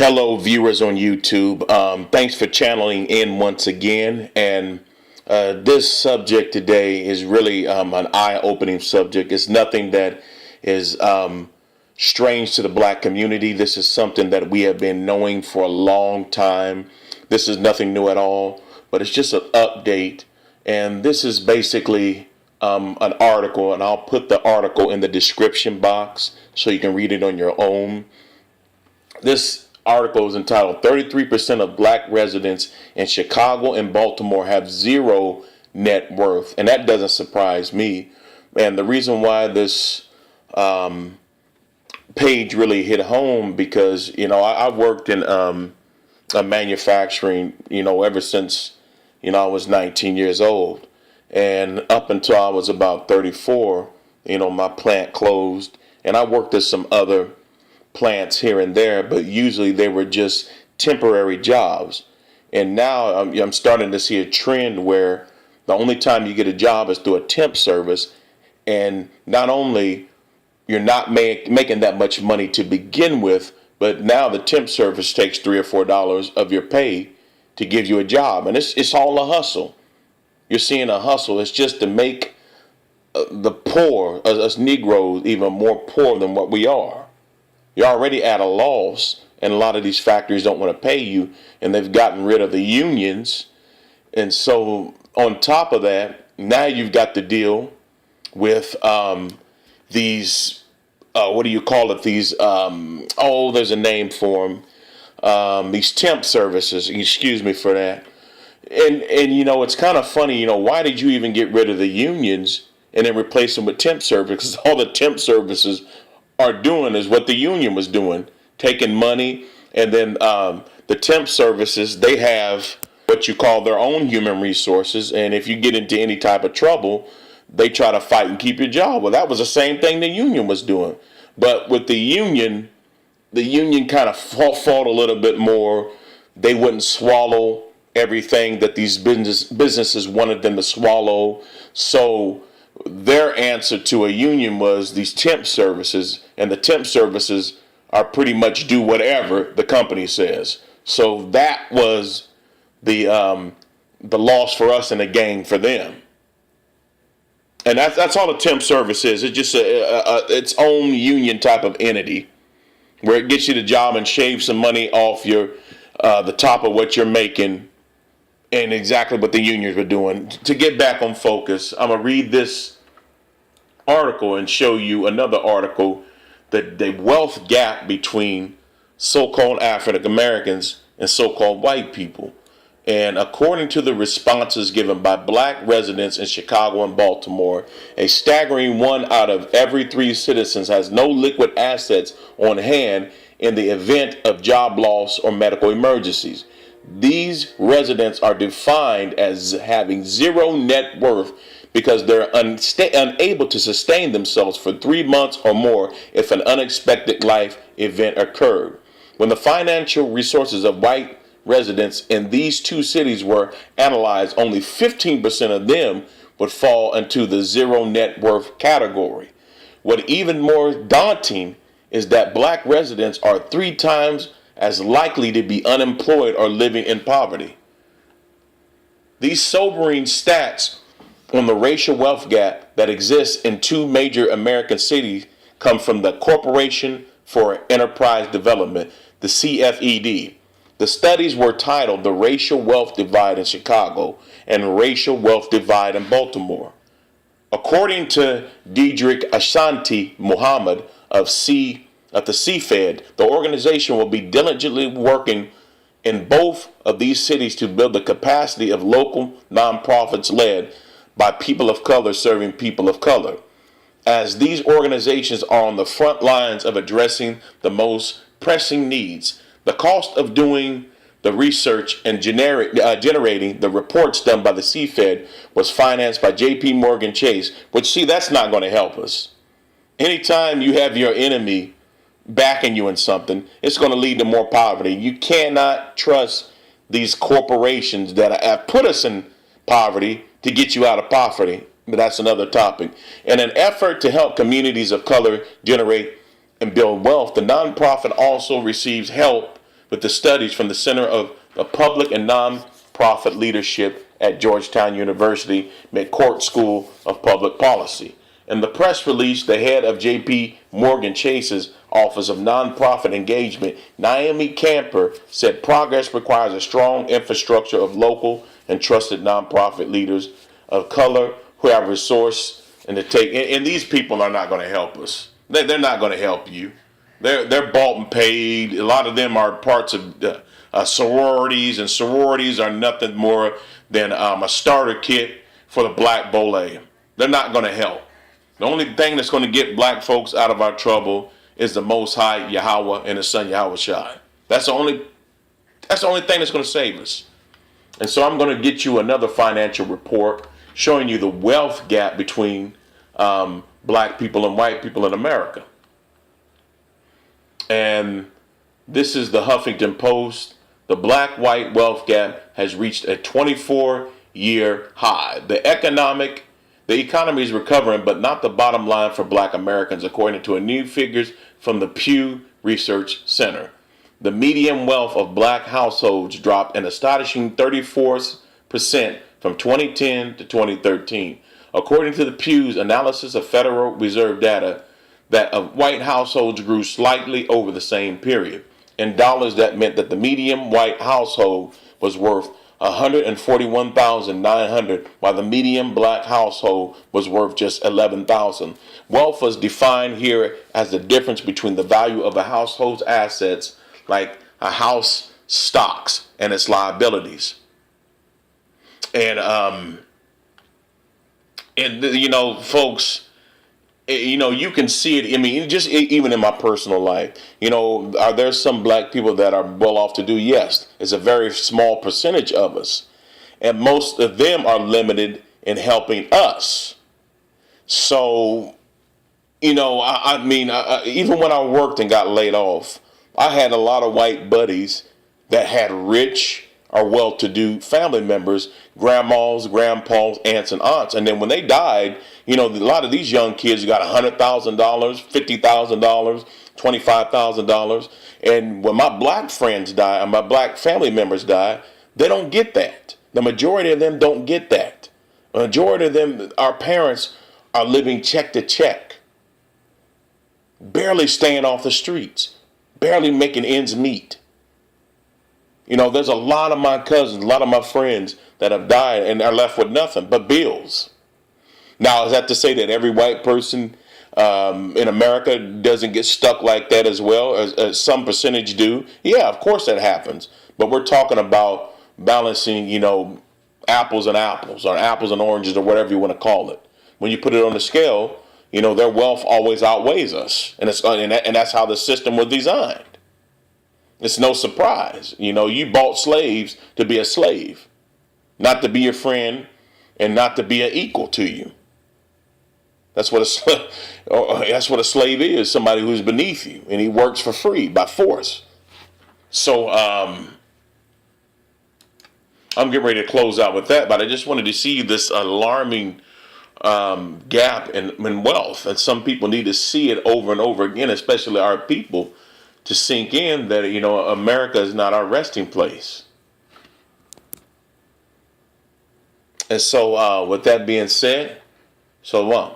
Hello, viewers on YouTube. Thanks for channeling in once again. And this subject today is really an eye-opening subject. It's nothing that is strange to the black community. This is something that we have been knowing for a long time. This is nothing new at all, but it's just an update. And this is basically an article, and I'll put the article in the description box so you can read it on your own. This article is entitled 33% of black residents in Chicago and Baltimore have zero net worth. And that doesn't surprise me. And the reason why this page really hit home, because, I worked in manufacturing, ever since, I was 19 years old. And up until I was about 34, my plant closed. And I worked at some other plants here and there, but usually they were just temporary jobs. And now I'm starting to see a trend where the only time you get a job is through a temp service. And not only you're not making that much money to begin with, but now the temp service takes $3 or $4 of your pay to give you a job. And it's all a hustle. You're seeing a hustle. It's just to make the poor, us Negroes, even more poor than what we are. You're already at a loss, and a lot of these factories don't want to pay you, and they've gotten rid of the unions. And so on top of that, now you've got to deal with these, what do you call it? These, there's a name for them. These temp services, excuse me for that. And it's kind of funny, why did you even get rid of the unions and then replace them with temp services? Because all the temp services are doing is what the union was doing, taking money. And then the temp services, they have what you call their own human resources. And if you get into any type of trouble, they try to fight and keep your job. Well, that was the same thing the union was doing. But with the union kind of fought a little bit more. They wouldn't swallow everything that these businesses wanted them to swallow. So their answer to a union was these temp services, and the temp services are pretty much do whatever the company says. So that was the loss for us and the gain for them. And that's all a temp service is. It's just its own union type of entity where it gets you the job and shaves some money off your the top of what you're making. And exactly what the unions were doing. To get back on focus, I'm going to read this article and show you another article, that the wealth gap between so-called African Americans and so-called white people. And according to the responses given by black residents in Chicago and Baltimore, a staggering 1 out of every 3 citizens has no liquid assets on hand in the event of job loss or medical emergencies. These residents are defined as having zero net worth because they're unable to sustain themselves for 3 months or more if an unexpected life event occurred. When the financial resources of white residents in these 2 cities were analyzed, only 15% of them would fall into the zero net worth category. What even more daunting is that black residents are 3 times as likely to be unemployed or living in poverty. These sobering stats on the racial wealth gap that exists in 2 major American cities come from the Corporation for Enterprise Development, the CFED. The studies were titled The Racial Wealth Divide in Chicago and Racial Wealth Divide in Baltimore. According to Diedrich Ashanti Muhammad of the CFED, the organization will be diligently working in both of these cities to build the capacity of local nonprofits led by people of color serving people of color, as these organizations are on the front lines of addressing the most pressing needs. The cost of doing the research and generating the reports done by the CFED was financed by J.P. Morgan Chase, which, that's not going to help us. Anytime you have your enemy backing you in something, it's going to lead to more poverty. You cannot trust these corporations that have put us in poverty to get you out of poverty. But that's another topic. In an effort to help communities of color generate and build wealth, the nonprofit also receives help with the studies from the Center of the Public and Nonprofit Leadership at Georgetown University McCourt School of Public Policy. In the press release, the head of J.P. Morgan Chase's Office of Nonprofit Engagement, Naomi Camper, said progress requires a strong infrastructure of local and trusted nonprofit leaders of color who have resource and to take. And these people are not going to help us. They're not going to help you. They're bought and paid. A lot of them are parts of sororities, and sororities are nothing more than a starter kit for the black boule. They're not going to help. The only thing that's going to get black folks out of our trouble is the Most High Yahweh and His Son Yahweh Shai. That's the only thing that's going to save us. And so I'm going to get you another financial report showing you the wealth gap between black people and white people in America. And this is the Huffington Post. The black-white wealth gap has reached a 24-year high. The economy is recovering, but not the bottom line for black Americans, according to new figures from the Pew Research Center. The median wealth of black households dropped an astonishing 34% from 2010 to 2013. According to the Pew's analysis of Federal Reserve data, that of white households grew slightly over the same period. In dollars, that meant that the median white household was worth $141,900, while the median black household was worth just $11,000. Wealth was defined here as the difference between the value of a household's assets, like a house stocks, and its liabilities. And folks, you can see it. I mean, just even in my personal life, are there some black people that are well off to do? Yes. It's a very small percentage of us. And most of them are limited in helping us. So, even when I worked and got laid off, I had a lot of white buddies that had rich or well-to-do family members, grandmas, grandpas, aunts, and aunts. And then when they died, a lot of these young kids got $100,000, $50,000, $25,000. And when my black friends die, and my black family members die, they don't get that. The majority of them don't get that. The majority of them, our parents, are living check to check, barely staying off the streets, barely making ends meet. There's a lot of my cousins, a lot of my friends that have died and are left with nothing but bills. Now, is that to say that every white person in America doesn't get stuck like that as well, as some percentage do? Yeah, of course that happens. But we're talking about balancing, apples and apples, or apples and oranges, or whatever you want to call it. When you put it on the scale, their wealth always outweighs us. And that's how the system was designed. It's no surprise. You bought slaves to be a slave, not to be your friend and not to be an equal to you. That's what a slave is, somebody who's beneath you, and he works for free by force. So I'm getting ready to close out with that, but I just wanted to see this alarming gap in wealth, and some people need to see it over and over again, especially our people, to sink in that, America is not our resting place. And so with that being said, so long.